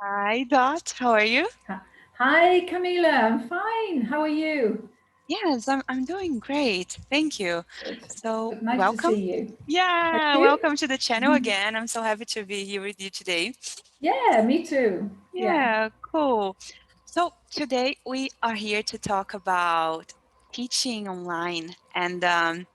Hi, Dot. How are you? Hi, Camila. I'm fine. How are you? Yes, I'm doing great. Thank you. Good. So, Good. Nice to welcome. see you. Thank Yeah, you. welcome to the channel again. I'm so happy to be here with you today. Yeah, me too. Yeah. Yeah, cool. So, today we are here to talk about teaching online. And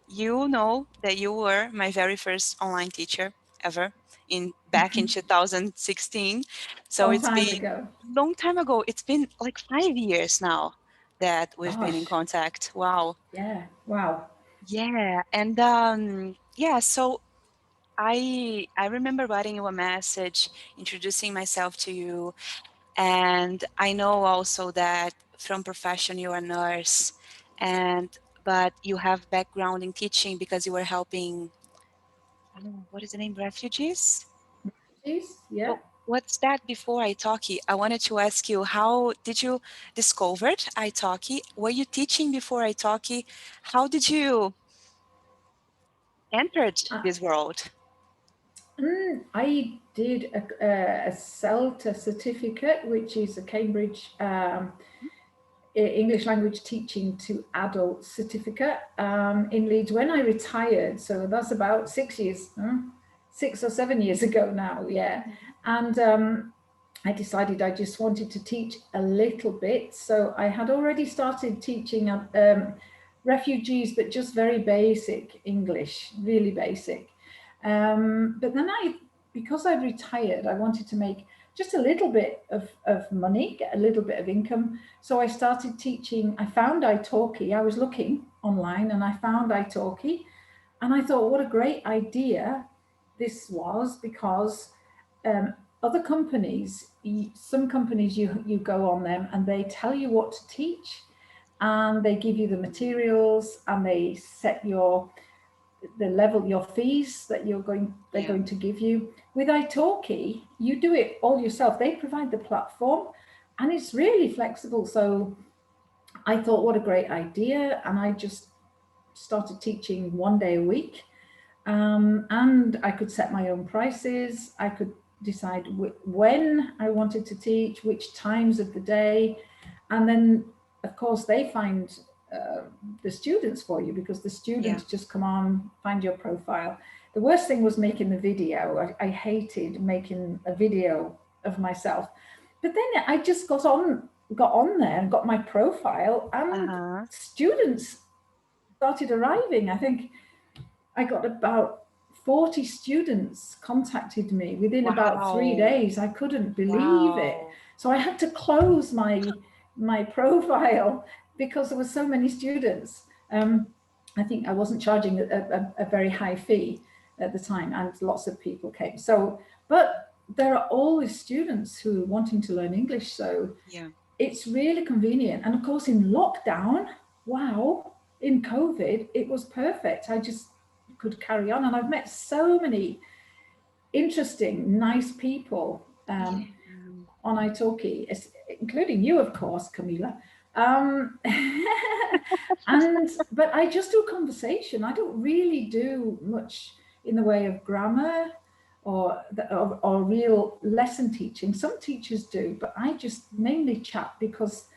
you know that you were my very first online teacher ever in back in 2016. So Long it's time been ago. long time ago. It's been like 5 years now that we've been in Gosh. contact. Wow. Yeah. Wow. Yeah. And yeah, so I remember writing you a message introducing myself to you. And I know also that from profession you're a nurse and but you have background in teaching because you were helping, I don't know, what is the name? Refugees? Jeez. Yeah. Oh, what's that before italki? I wanted to ask you, how did you discovered italki? Were you teaching before italki? How did you entered Uh, this world? I did a CELTA certificate, which is a Cambridge English language teaching to adult certificate in Leeds when I retired. So that's about 6 years, 6 or 7 years ago now. Yeah. And I decided I just wanted to teach a little bit. So I had already started teaching refugees, but just very basic English, really basic. But then because I'd retired, I wanted to make just a little bit of money, get a little bit of income. So I started teaching. I found italki. I was looking online and I found italki. And I thought, what a great idea this was because um, other companies, some companies, you go on them and they tell you what to teach and they give you the materials and they set the level, your fees that they're Yeah. going to give you. With italki, you do it all yourself. They provide the platform and it's really flexible. So I thought, what a great idea. And I just started teaching 1 day a week. And I could set my own prices. I could decide when I wanted to teach, which times of the day. And then, of course, they find uh, the students for you because the Yeah. students just come on, find your profile. The worst thing was making the video. I hated making a video of myself. But then I just got on there and got my profile, and Uh-huh. students started arriving. I think I got about 40 students contacted me within about three Wow. days. I couldn't believe it. Wow. So I had to close my profile because there were so many students. I think I wasn't charging a very high fee at the time, and lots of people came. So, but there are always students who are wanting to learn English. So Yeah. it's really convenient. And of course, in lockdown, wow, in COVID, it was perfect. I just could carry on. And I've met so many interesting, nice people Yeah. on italki, including you, of course, Camila. Um, but I just do conversation. I don't really do much in the way of grammar or real lesson teaching. Some teachers do, but I just mainly chat because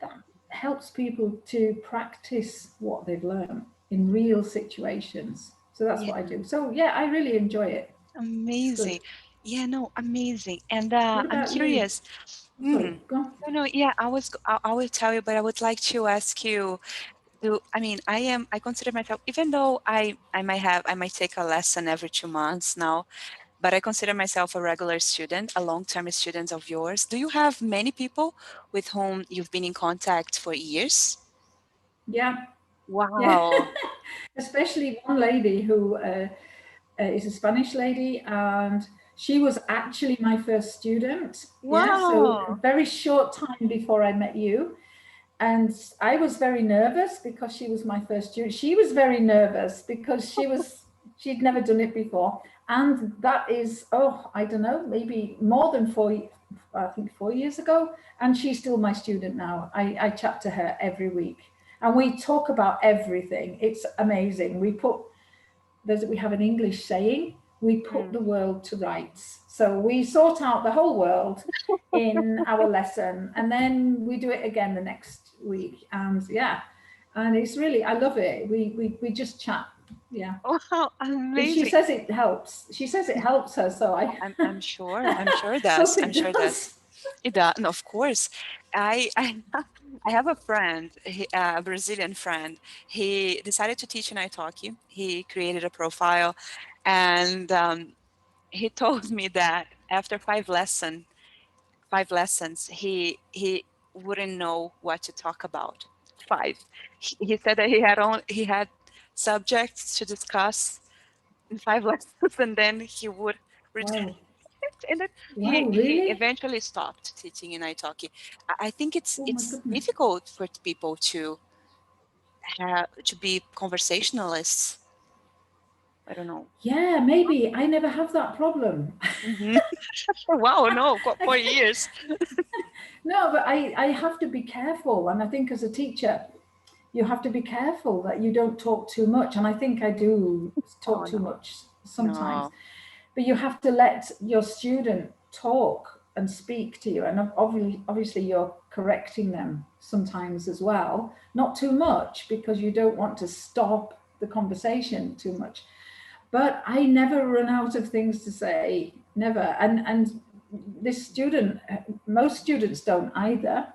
that helps people to practice what they've learned in real situations. So that's Yeah. what I do. So yeah, I really enjoy it. It's good. Amazing. Yeah, no, amazing. And What I'm about you? curious. Sorry, Mm. go on. No, no, yeah, I will tell you, but I would like to ask you, I consider myself, even though I might take a lesson every 2 months now, but I consider myself a regular student, a long-term student of yours. Do you have many people with whom you've been in contact for years? Yeah, yeah. Wow. Especially one lady who is a Spanish lady, and she was actually my first student. Yeah, so a Wow. very short time before I met you. And I was very nervous because she was my first student. She was very nervous because she'd never done it before. And that is, oh, I don't know, maybe more than I think 4 years ago. And she's still my student now. I chat to her every week. And we talk about everything. It's amazing. We have an English saying, we put the world to rights. So we sort out the whole world in our lesson, and then we do it again the next week. And and it's really, I love it. We just chat. Yeah. Wow, amazing. She says it helps. She says it helps her. So I'm sure it does. I'm sure it does. It does. No, of course. I have a friend, a Brazilian friend. He decided to teach in italki. He created a profile, and he told me that after 5 lessons, he wouldn't know what to talk about. 5. He said that he had subjects to discuss in 5 lessons, and then he would return. wow. And then Wow, he really? eventually stopped teaching in italki. I think it's Oh my goodness. difficult for people to be conversationalists. I don't know. Yeah, maybe. I never have that problem. Wow, no, 4 years. No, but I have to be careful. And I think as a teacher, you have to be careful that you don't talk too much. And I think I do talk too much sometimes. No. But you have to let your student talk and speak to you. And obviously you're correcting them sometimes as well. Not too much, because you don't want to stop the conversation too much. But I never run out of things to say, never. And this student, most students don't either.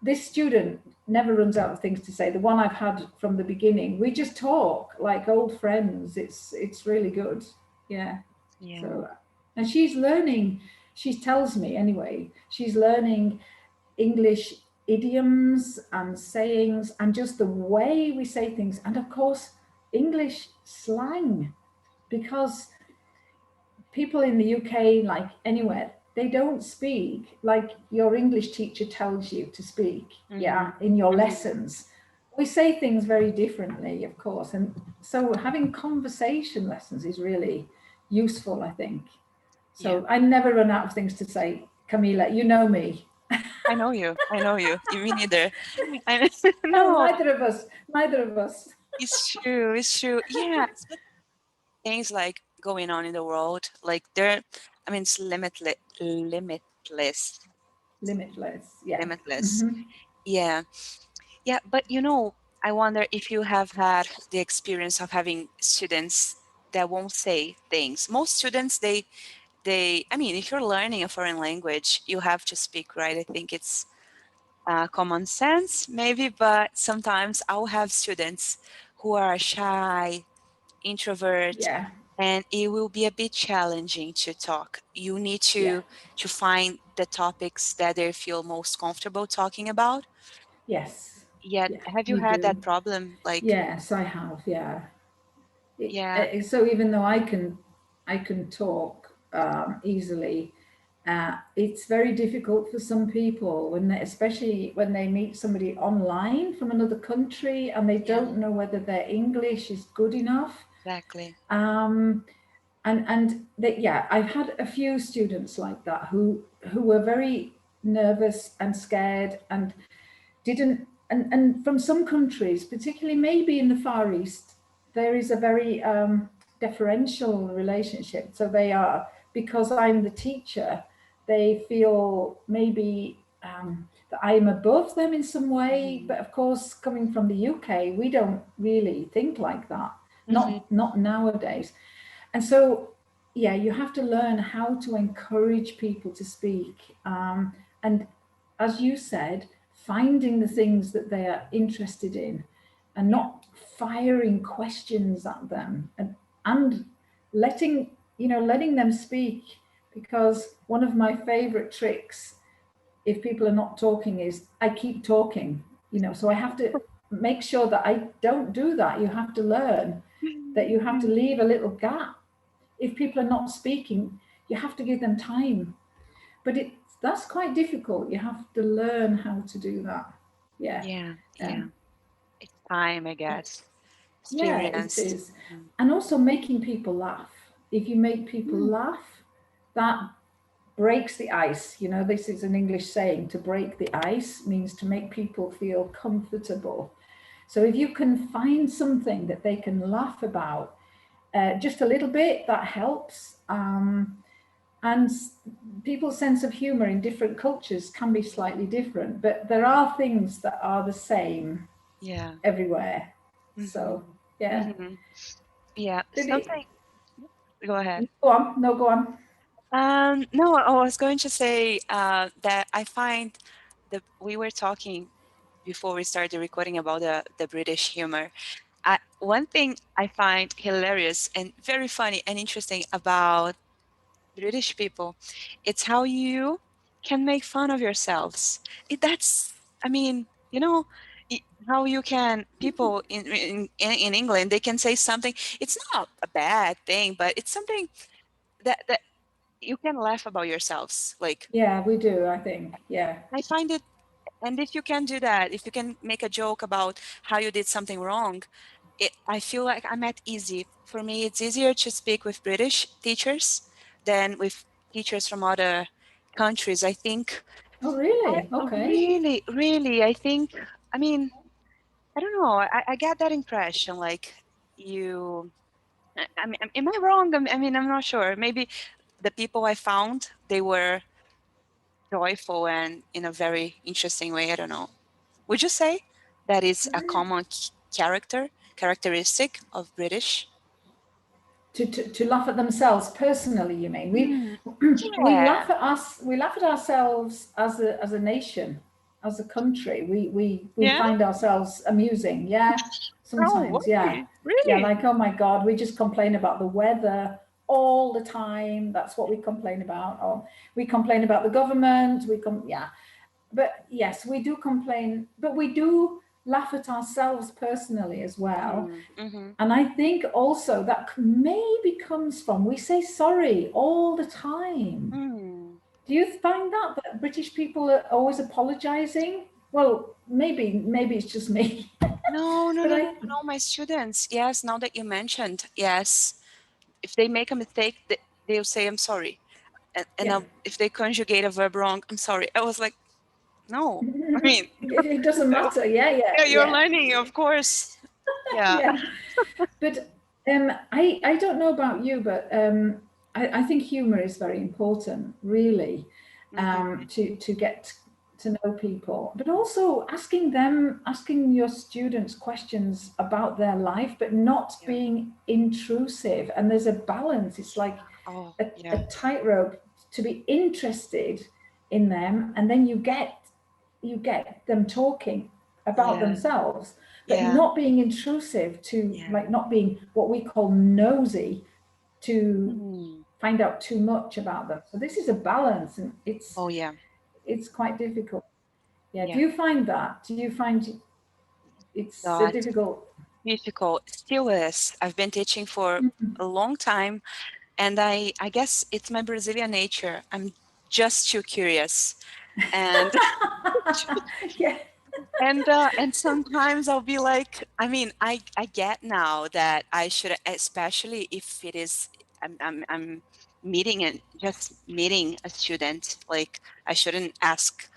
This student never runs out of things to say. The one I've had from the beginning, we just talk like old friends. It's really good. Yeah. So, and she's learning, she tells me anyway, she's learning English idioms and sayings and just the way we say things. And of course, English slang, because people in the UK, like anywhere, they don't speak like your English teacher tells you to speak, in your lessons. We say things very differently, of course. And so having conversation lessons is really useful, I think. So I never run out of things to say. Camila, you know me. I know you. Me neither. No, neither of us. It's true. Yeah. Things like going on in the world, like it's limitless. Yeah, but I wonder if you have had the experience of having students that won't say things. Most students, if you're learning a foreign language, you have to speak, right? I think it's common sense maybe, but sometimes I'll have students who are shy, introvert, and it will be a bit challenging to talk. You need to find the topics that they feel most comfortable talking about. Yes. Yeah. Have you had that problem? Yes, I have. So even though I can talk easily, it's very difficult for some people especially when they meet somebody online from another country and they don't know whether their English is good enough. Exactly. I've had a few students like that who were very nervous and scared and didn't. And from some countries, particularly maybe in the Far East, there is a very deferential relationship. So they are, because I'm the teacher, they feel maybe that I'm above them in some way. But of course, coming from the UK, we don't really think like that. Not nowadays. And so, you have to learn how to encourage people to speak. And as you said, finding the things that they are interested in and not firing questions at them and letting them speak. Because one of my favorite tricks, if people are not talking, is I keep talking, so I have to make sure that I don't do that. You have to learn that you have to leave a little gap. If people are not speaking, you have to give them time. But that's quite difficult. You have to learn how to do that. Yeah. It's time, I guess. Experience. Yeah, it is. And also making people laugh. If you make people laugh, that breaks the ice. This is an English saying, to break the ice means to make people feel comfortable. So if you can find something that they can laugh about, just a little bit, that helps. And people's sense of humor in different cultures can be slightly different, but there are things that are the same everywhere. So, yeah. Yeah, something. Go ahead. Go on. No, go on. No, I was going to say that I find that we were talking before we started recording about the British humor. One thing I find hilarious and very funny and interesting about British people, it's how you can make fun of yourselves. I mean, you know, how you can, people in England, they can say something, it's not a bad thing, but it's something that you can laugh about yourselves. Like, yeah, we do, I think. Yeah. I find it, and if you can do that, if you can make a joke about how you did something wrong, I feel like I'm at easy. For me, it's easier to speak with British teachers than with teachers from other countries. I think. Oh, really? Okay. Really, really. I think. I mean, I don't know. I get that impression. Like you. I mean, am I wrong? I mean, I'm not sure. Maybe the people I found, they were joyful and in a very interesting way. I don't know. Would you say that is a common characteristic of British? To laugh at themselves personally, you mean? We Yeah. laugh at us. We laugh at ourselves as a nation, as a country. We Yeah. find ourselves amusing. Yeah, sometimes. Oh, Yeah, really? yeah. Like, oh my God, we just complain about the weather all the time. That's what we complain about. Or we complain about the government. Yeah. But yes, we do complain. But we do laugh at ourselves personally as well. And I think also that maybe comes from, we say sorry all the time. Do you find that British people are always apologizing? Well, maybe it's just me. No, my students, yes, now that you mentioned, yes, if they make a mistake, they'll say, I'm sorry. And if they conjugate a verb wrong, I'm sorry. I was like, no, I mean, it doesn't matter. Yeah, you're learning, of course. Yeah. But I don't know about you, but I think humor is very important, really, to get to know people, but also asking your students questions about their life, but not being intrusive. And there's a balance. It's like a tightrope to be interested in them, and then you get them talking about themselves, but not being intrusive, to like not being what we call nosy, to find out too much about them. So this is a balance, and it's quite difficult. Yeah. Do you find that? Do you find it's difficult? Difficult. Still is. I've been teaching for a long time, and I guess it's my Brazilian nature. I'm just too curious, and yeah. And sometimes I'll be like, I mean, I get now that I should, especially if it is, I'm just meeting a student, like I shouldn't ask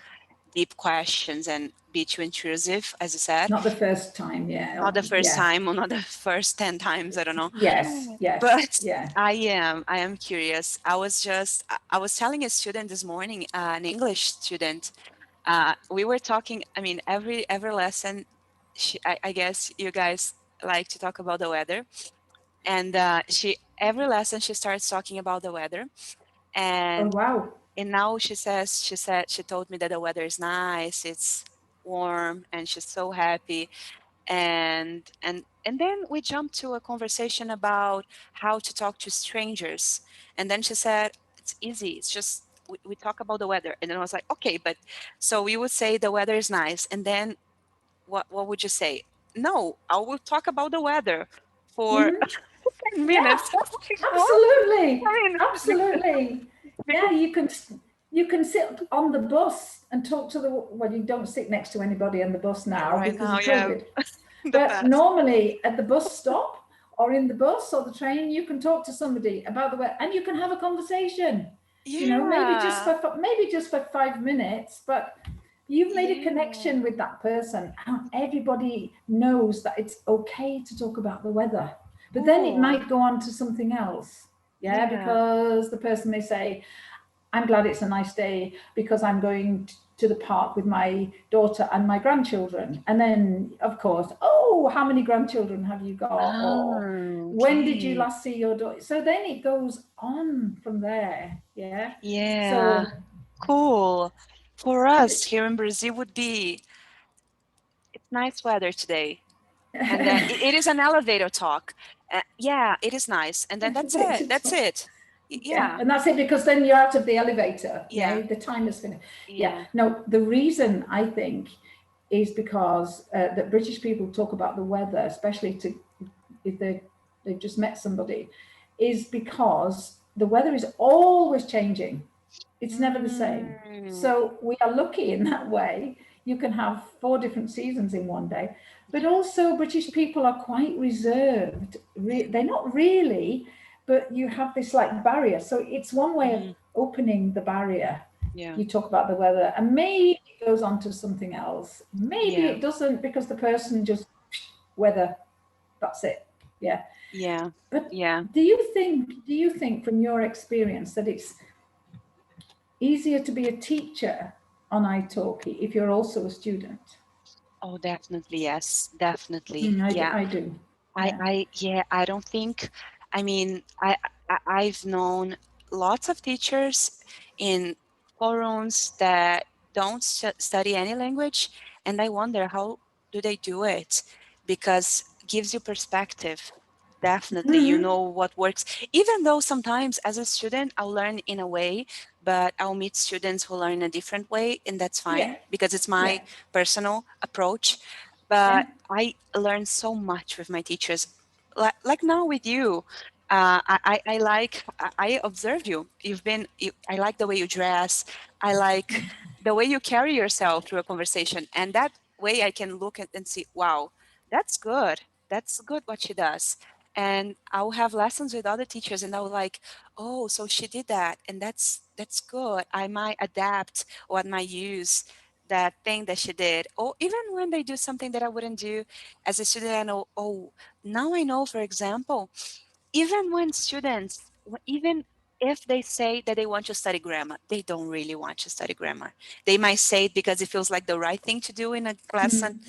deep questions and be too intrusive, as you said. Not the first time, yeah. Not the first time, or not the first 10 times, I don't know. Yes. But yeah. I am curious. I was telling a student this morning, an English student, we were talking, I mean, every lesson, I guess you guys like to talk about the weather. And every lesson she starts talking about the weather. And, oh, wow. And now she told me that the weather is nice, it's warm, and she's so happy. And then we jumped to a conversation about how to talk to strangers. And then she said, it's easy. It's just, we talk about the weather. And then I was like, okay, but so we would say the weather is nice. And then what would you say? No, I will talk about the weather for 10 minutes. Yeah, absolutely. I mean, absolutely. Yeah, you can sit on the bus and talk to well, you don't sit next to anybody on the bus now because of COVID. But normally at the bus stop or in the bus or the train, you can talk to somebody about the weather, and you can have a conversation. Yeah. You know, maybe just for 5 minutes, but you've made a connection with that person, and everybody knows that it's okay to talk about the weather. But then it might go on to something else. Yeah, because the person may say, I'm glad it's a nice day because I'm going to the park with my daughter and my grandchildren. And then, of course, oh, how many grandchildren have you got? Or when did you last see your daughter? So then it goes on from there. Yeah. Yeah. So cool. For us here in Brazil would be, it's nice weather today. And then it is an elevator talk. Yeah, it is nice. And then that's it. That's it. Yeah. And that's it, because then you're out of the elevator. Yeah. The time is finished. Yeah. No, the reason I think is because that British people talk about the weather, especially if they've just met somebody, is because the weather is always changing. It's never the same. So we are lucky in that way. You can have 4 different seasons in one day. But also British people are quite reserved. They're not really, but you have this like barrier. So it's one way of opening the barrier. Yeah. You talk about the weather and maybe it goes on to something else. Maybe it doesn't, because the person just weather, that's it. Yeah. Yeah. But do you think from your experience that it's easier to be a teacher on italki if you're also a student? Oh, definitely. Yes, definitely. I do. I don't think, I mean, I've known lots of teachers in forums that don't study any language, and I wonder how do they do it, because it gives you perspective. Definitely, you know what works. Even though sometimes as a student, I'll learn in a way, but I'll meet students who learn a different way, and that's fine because it's my personal approach. But I learn so much with my teachers. Like now with you, I observe you. I like the way you dress. I like the way you carry yourself through a conversation. And that way I can look at and see, wow, that's good. That's good what she does. And I'll have lessons with other teachers and I'll like, oh, so she did that. And that's good. I might adapt or I might use that thing that she did. Or even when they do something that I wouldn't do as a student, I know, oh, now I know, for example, even when students, even if they say that they want to study grammar, they don't really want to study grammar. They might say it because it feels like the right thing to do in a lesson.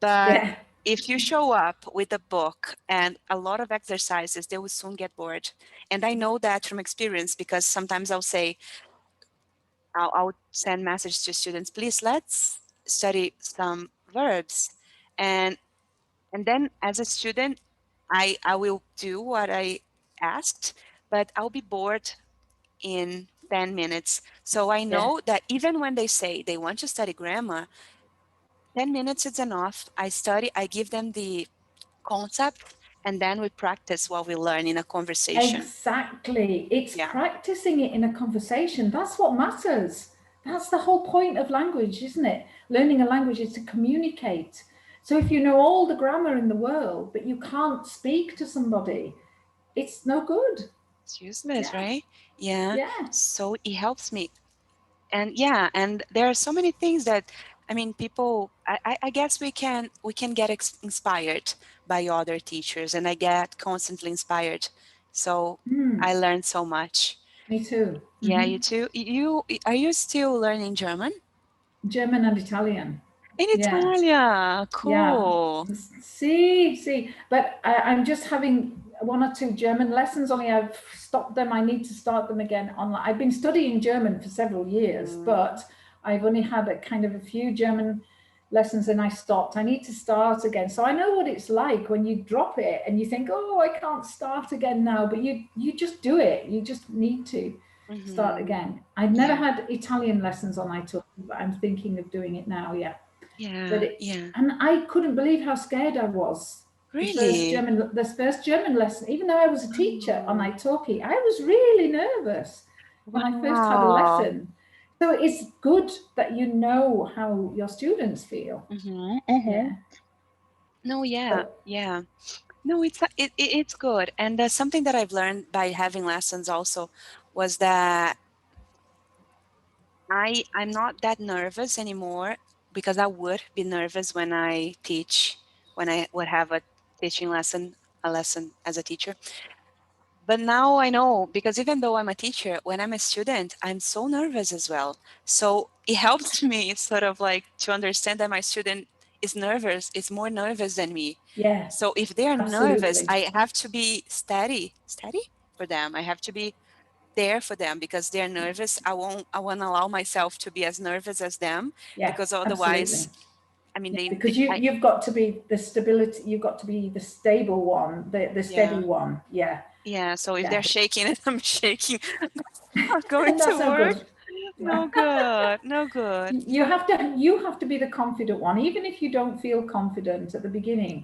But if you show up with a book and a lot of exercises, they will soon get bored. And I know that from experience, because sometimes I'll say, I'll send messages to students, please let's study some verbs. And then as a student, I will do what I asked, but I'll be bored in 10 minutes. So I know that even when they say they want to study grammar, 10 minutes is enough. I give them the concept, and then we practice what we learn in a conversation. Exactly. It's practicing it in a conversation. That's what matters. That's the whole point of language, isn't it? Learning a language is to communicate. So if you know all the grammar in the world, but you can't speak to somebody, it's no good. It's useless, right? Yeah. So it helps me. And and there are so many things that, I mean, people, I guess we can get inspired by other teachers, and I get constantly inspired. So I learned so much. Me too. Yeah, you too. Are you still learning German? German and Italian. In Italia, cool. See, but I'm just having 1 or 2 German lessons, only I've stopped them. I need to start them again online. I've been studying German for several years, but I've only had a few German lessons and I stopped. I need to start again. So I know what it's like when you drop it and you think, oh, I can't start again now, but you just do it. You just need to start again. I've never had Italian lessons on italki, but I'm thinking of doing it now. And I couldn't believe how scared I was. Really? The first German lesson, even though I was a teacher on italki, I was really nervous when I first had a lesson. So it's good that you know how your students feel. No, No, it's good. And something that I've learned by having lessons also was that I'm not that nervous anymore, because I would be nervous when I teach, when I would have a teaching lesson a lesson as a teacher. But now I know, because even though I'm a teacher, when I'm a student, I'm so nervous as well. So it helps me sort of like to understand that my student is nervous, is more nervous than me. Yeah. So if they're nervous, Absolutely. I have to be steady for them. I have to be there for them because they're nervous. I won't allow myself to be as nervous as them, Yeah, because otherwise, absolutely. I mean, Because you've got to be the stability, you've got to be the stable one, the steady one. Yeah. Yeah, so if Yeah. they're shaking and I'm shaking, not going That's to no work. good. No good, no good. You have to be the confident one, even if you don't feel confident at the beginning.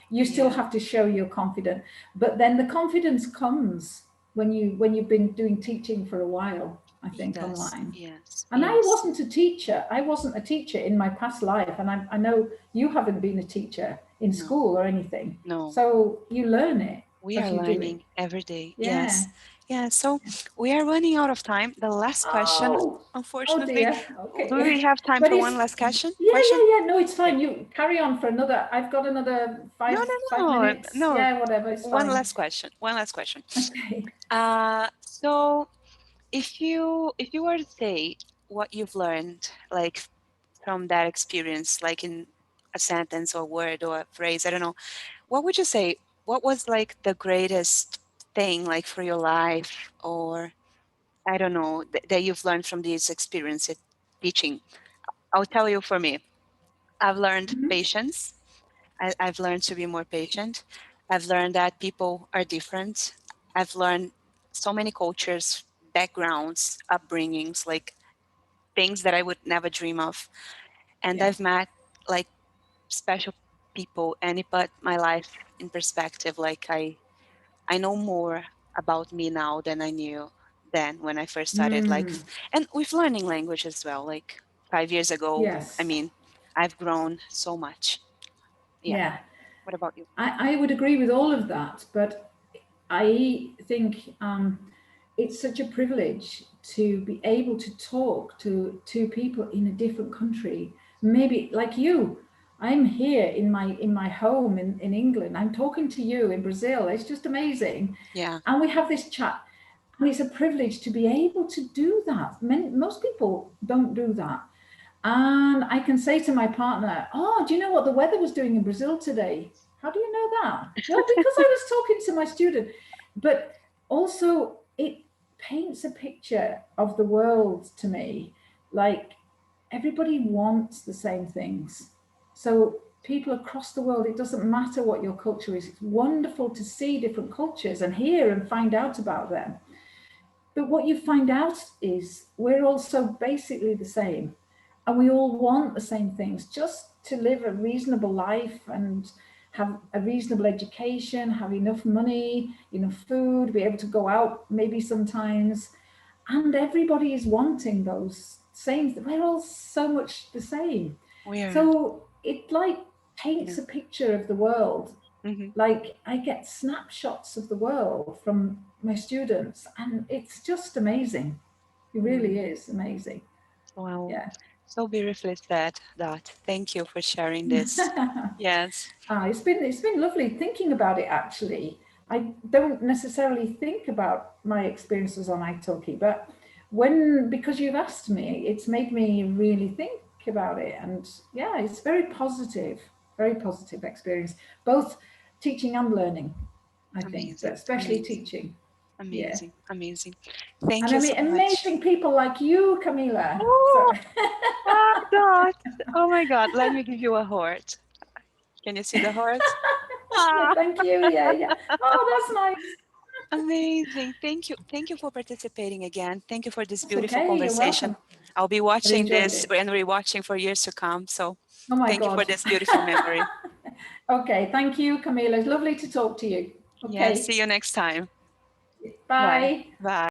You still have to show you're confident. But then the confidence comes when you've been doing teaching for a while, I think, online. Yes. And I wasn't a teacher. I wasn't a teacher in my past life. And I know you haven't been a teacher in school or anything. No. So you learn it. We are learning every day. Yeah. Yes. Yeah. So we are running out of time. The last question, unfortunately. Oh dear. Okay. Do we have time for one last question? Yeah. No, it's fine. You carry on for another. I've got another 5 minutes. No. Yeah, whatever. It's One fine. last question. Okay. So if you were to say what you've learned, like from that experience, like in a sentence or word or a phrase, I don't know, what would you say? What was like the greatest thing like for your life, or I don't know, that you've learned from these experiences teaching? I'll tell you, for me, I've learned patience. I've learned to be more patient. I've learned that people are different. I've learned so many cultures, backgrounds, upbringings, like things that I would never dream of. And I've met like special people, and it put my life in perspective. Like I know more about me now than I knew then when I first started. Like, and with learning language as well. Like 5 years ago, Yes. I mean, I've grown so much. Yeah. What about you? I would agree with all of that, but I think it's such a privilege to be able to talk to two people in a different country. Maybe like you, I'm here in my home in England. I'm talking to you in Brazil. It's just amazing. Yeah. And we have this chat. And it's a privilege to be able to do that. Most people don't do that. And I can say to my partner, oh, do you know what the weather was doing in Brazil today? How do you know that? Well, because I was talking to my student. But also, it paints a picture of the world to me. Like, everybody wants the same things. So people across the world, it doesn't matter what your culture is. It's wonderful to see different cultures and hear and find out about them. But what you find out is we're all so basically the same. And we all want the same things, just to live a reasonable life and have a reasonable education, have enough money, enough food, be able to go out maybe sometimes. And everybody is wanting those same. We're all so much the same. So it like paints a picture of the world. Like I get snapshots of the world from my students, and it's just amazing. It really is amazing. Wow. Yeah. So beautifully said, Dot. Thank you for sharing this. Yes. It's been lovely thinking about it, actually. I don't necessarily think about my experiences on italki, but because you've asked me, it's made me really think about it. And yeah, it's very positive experience, both teaching and learning, I think, but especially teaching. Amazing. Thank and you I mean, so much. amazing people like you, Camila. Dot. Oh my God, let me give you a heart. Can you see the heart? Thank you. Yeah. Oh, that's nice. Amazing. Thank you for participating again. Thank you for this beautiful Okay, conversation. I'll be watching this and rewatching for years to come. So thank you for this beautiful memory. Okay, thank you, Camila. It's lovely to talk to you. Okay. Yeah, see you next time. Bye. Bye.